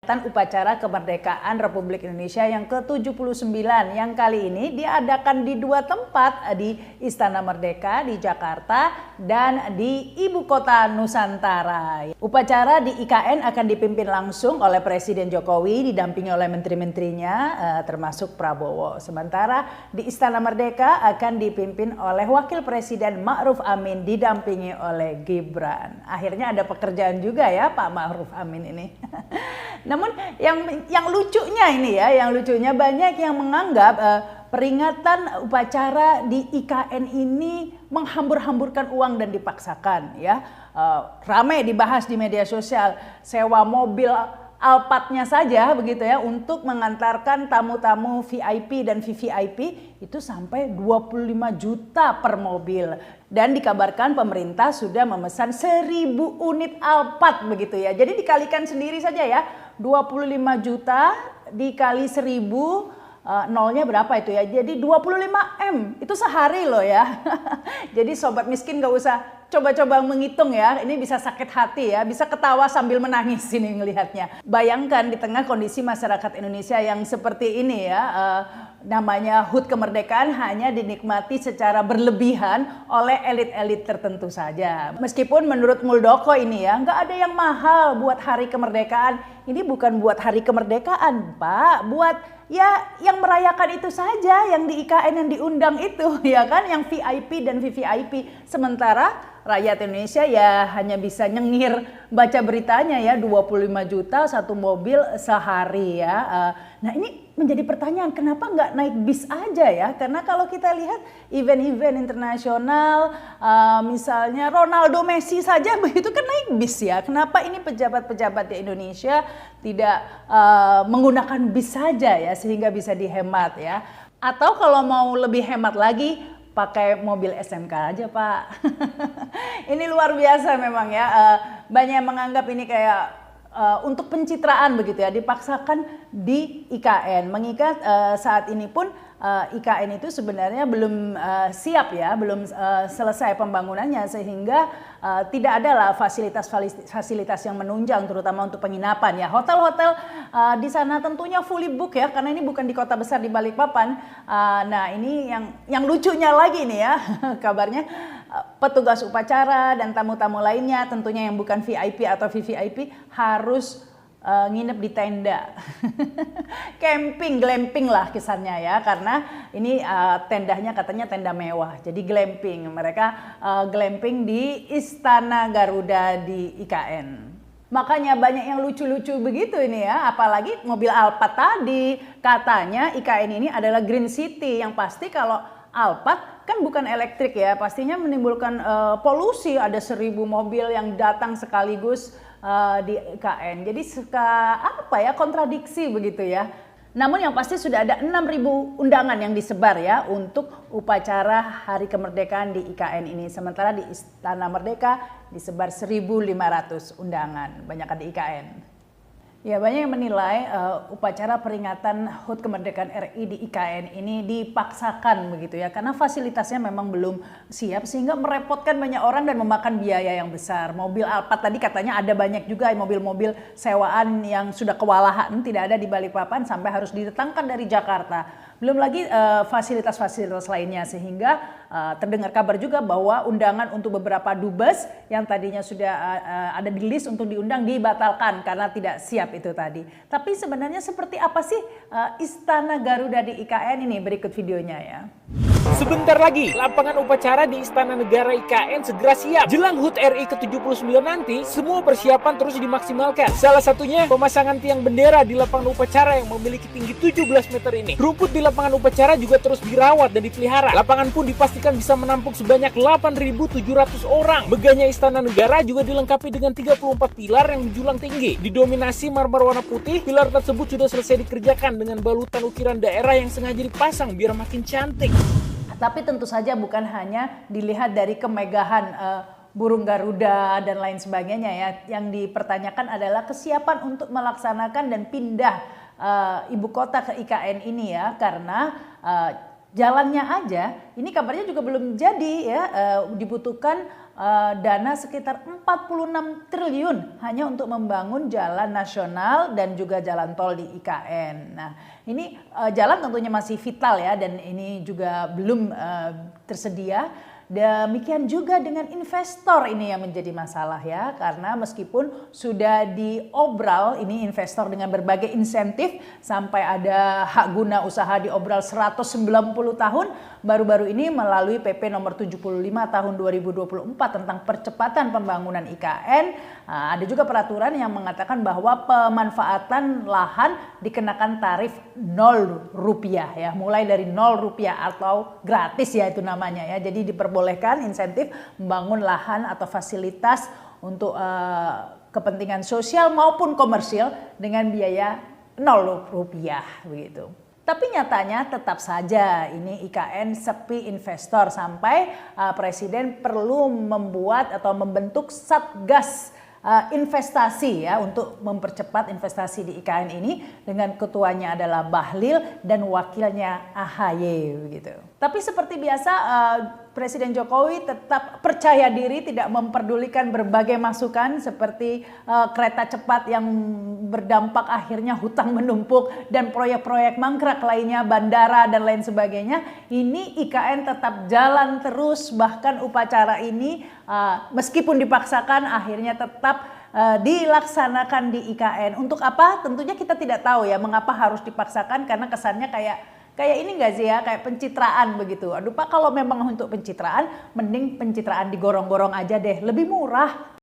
Upacara kemerdekaan Republik Indonesia yang ke-79 yang kali ini diadakan di dua tempat, di Istana Merdeka di Jakarta dan di Ibu Kota Nusantara. Upacara di IKN akan dipimpin langsung oleh Presiden Jokowi didampingi oleh menteri-menterinya termasuk Prabowo. Sementara di Istana Merdeka akan dipimpin oleh Wakil Presiden Ma'ruf Amin didampingi oleh Gibran. Akhirnya ada pekerjaan juga ya Pak Ma'ruf Amin ini. Namun yang lucunya ini ya, yang lucunya banyak yang menganggap peringatan upacara di IKN ini menghambur-hamburkan uang dan dipaksakan ya. Ramai dibahas di media sosial, sewa mobil Alphardnya saja begitu ya untuk mengantarkan tamu-tamu VIP dan VVIP itu sampai 25 juta per mobil. Dan dikabarkan pemerintah sudah memesan 1000 unit Alphard begitu ya. Jadi dikalikan sendiri saja ya, 25 juta dikali 1000, nolnya berapa itu ya? Jadi 25 M, itu sehari loh ya. Jadi sobat miskin gak usah coba-coba menghitung ya, ini bisa sakit hati ya, bisa ketawa sambil menangis ini ngelihatnya. Bayangkan di tengah kondisi masyarakat Indonesia yang seperti ini ya, namanya HUT kemerdekaan hanya dinikmati secara berlebihan oleh elit-elit tertentu saja. Meskipun menurut Muldoko ini ya, nggak ada yang mahal buat hari kemerdekaan. Ini bukan buat hari kemerdekaan Pak, buat ya yang merayakan itu saja, yang di IKN yang diundang itu ya kan, yang VIP dan VVIP. Sementara rakyat Indonesia ya hanya bisa nyengir baca beritanya ya, 25 juta satu mobil sehari ya. Nah ini menjadi pertanyaan, kenapa nggak naik bis aja ya? Karena kalau kita lihat event-event internasional, misalnya Ronaldo, Messi saja begitu kan naik bis ya. Kenapa ini pejabat-pejabat di Indonesia tidak menggunakan bis saja ya, sehingga bisa dihemat ya? Atau kalau mau lebih hemat lagi, pakai mobil SMK aja Pak. Ini luar biasa memang ya. Banyak yang menganggap ini kayak untuk pencitraan begitu ya, dipaksakan di IKN. Mengingat saat ini pun IKN itu sebenarnya belum siap ya, belum selesai pembangunannya, sehingga tidak adalah fasilitas yang menunjang terutama untuk penginapan ya. Hotel-hotel di sana tentunya fully book ya, karena ini bukan di kota besar di Balikpapan. Nah ini yang lucunya lagi nih ya, kabarnya petugas upacara dan tamu-tamu lainnya tentunya yang bukan VIP atau VVIP harus nginep di tenda. Camping, glamping lah kesannya ya, karena ini tendanya katanya tenda mewah, jadi glamping. Mereka glamping di Istana Garuda di IKN. Makanya banyak yang lucu-lucu begitu ini ya, apalagi mobil Alphard tadi. Katanya IKN ini adalah Green City, yang pasti kalau Alphard kan bukan elektrik ya, pastinya menimbulkan polusi. Ada 1000 mobil yang datang sekaligus di IKN. Jadi suka kontradiksi begitu ya. Namun yang pasti sudah ada 6.000 undangan yang disebar ya untuk upacara Hari Kemerdekaan di IKN ini. Sementara di Istana Merdeka disebar 1.500 undangan, banyakkan di IKN. Ya, banyak yang menilai upacara peringatan HUT kemerdekaan RI di IKN ini dipaksakan begitu ya, karena fasilitasnya memang belum siap sehingga merepotkan banyak orang dan memakan biaya yang besar. Mobil Alphard tadi katanya ada banyak juga mobil-mobil sewaan yang sudah kewalahan tidak ada di Balikpapan sampai harus didatangkan dari Jakarta. Belum lagi fasilitas-fasilitas lainnya, sehingga terdengar kabar juga bahwa undangan untuk beberapa dubes yang tadinya sudah ada di list untuk diundang dibatalkan karena tidak siap itu tadi. Tapi sebenarnya seperti apa sih Istana Garuda di IKN ini? Berikut videonya ya. Sebentar lagi, lapangan upacara di Istana Negara IKN segera siap. Jelang HUT RI ke-79 nanti, semua persiapan terus dimaksimalkan. Salah satunya pemasangan tiang bendera di lapangan upacara yang memiliki tinggi 17 meter ini. Rumput di lapangan upacara juga terus dirawat dan dipelihara. Lapangan pun dipastikan bisa menampung sebanyak 8.700 orang. Megahnya Istana Negara juga dilengkapi dengan 34 pilar yang menjulang tinggi. Didominasi marmer warna putih, pilar tersebut sudah selesai dikerjakan dengan balutan ukiran daerah yang sengaja dipasang biar makin cantik. Tapi tentu saja bukan hanya dilihat dari kemegahan burung Garuda dan lain sebagainya ya. Yang dipertanyakan adalah kesiapan untuk melaksanakan dan pindah ibu kota ke IKN ini ya. Karena jalannya aja ini kabarnya juga belum jadi ya, dibutuhkan dana sekitar 46 triliun hanya untuk membangun jalan nasional dan juga jalan tol di IKN. Nah, ini jalan tentunya masih vital ya, dan ini juga belum tersedia. Demikian juga dengan investor, ini yang menjadi masalah ya, karena meskipun sudah diobral ini investor dengan berbagai insentif sampai ada hak guna usaha diobral 190 tahun, baru-baru ini melalui PP nomor 75 tahun 2024 tentang percepatan pembangunan IKN, ada juga peraturan yang mengatakan bahwa pemanfaatan lahan dikenakan tarif 0 rupiah ya, mulai dari 0 rupiah atau gratis ya itu namanya ya. Jadi diperbolehkan insentif membangun lahan atau fasilitas untuk kepentingan sosial maupun komersil dengan biaya 0 rupiah begitu. Tapi nyatanya tetap saja ini IKN sepi investor sampai Presiden perlu membuat atau membentuk Satgas investasi ya untuk mempercepat investasi di IKN ini, dengan ketuanya adalah Bahlil dan wakilnya AHY begitu. Tapi seperti biasa Presiden Jokowi tetap percaya diri, tidak memperdulikan berbagai masukan seperti kereta cepat yang berdampak akhirnya hutang menumpuk dan proyek-proyek mangkrak lainnya, bandara dan lain sebagainya. Ini IKN tetap jalan terus, bahkan upacara ini meskipun dipaksakan akhirnya tetap dilaksanakan di IKN. Untuk apa? Tentunya kita tidak tahu ya mengapa harus dipaksakan, karena kesannya kayak ini nggak sih ya, kayak pencitraan begitu. Aduh Pak, kalau memang untuk pencitraan, mending pencitraan digorong-gorong aja deh, lebih murah.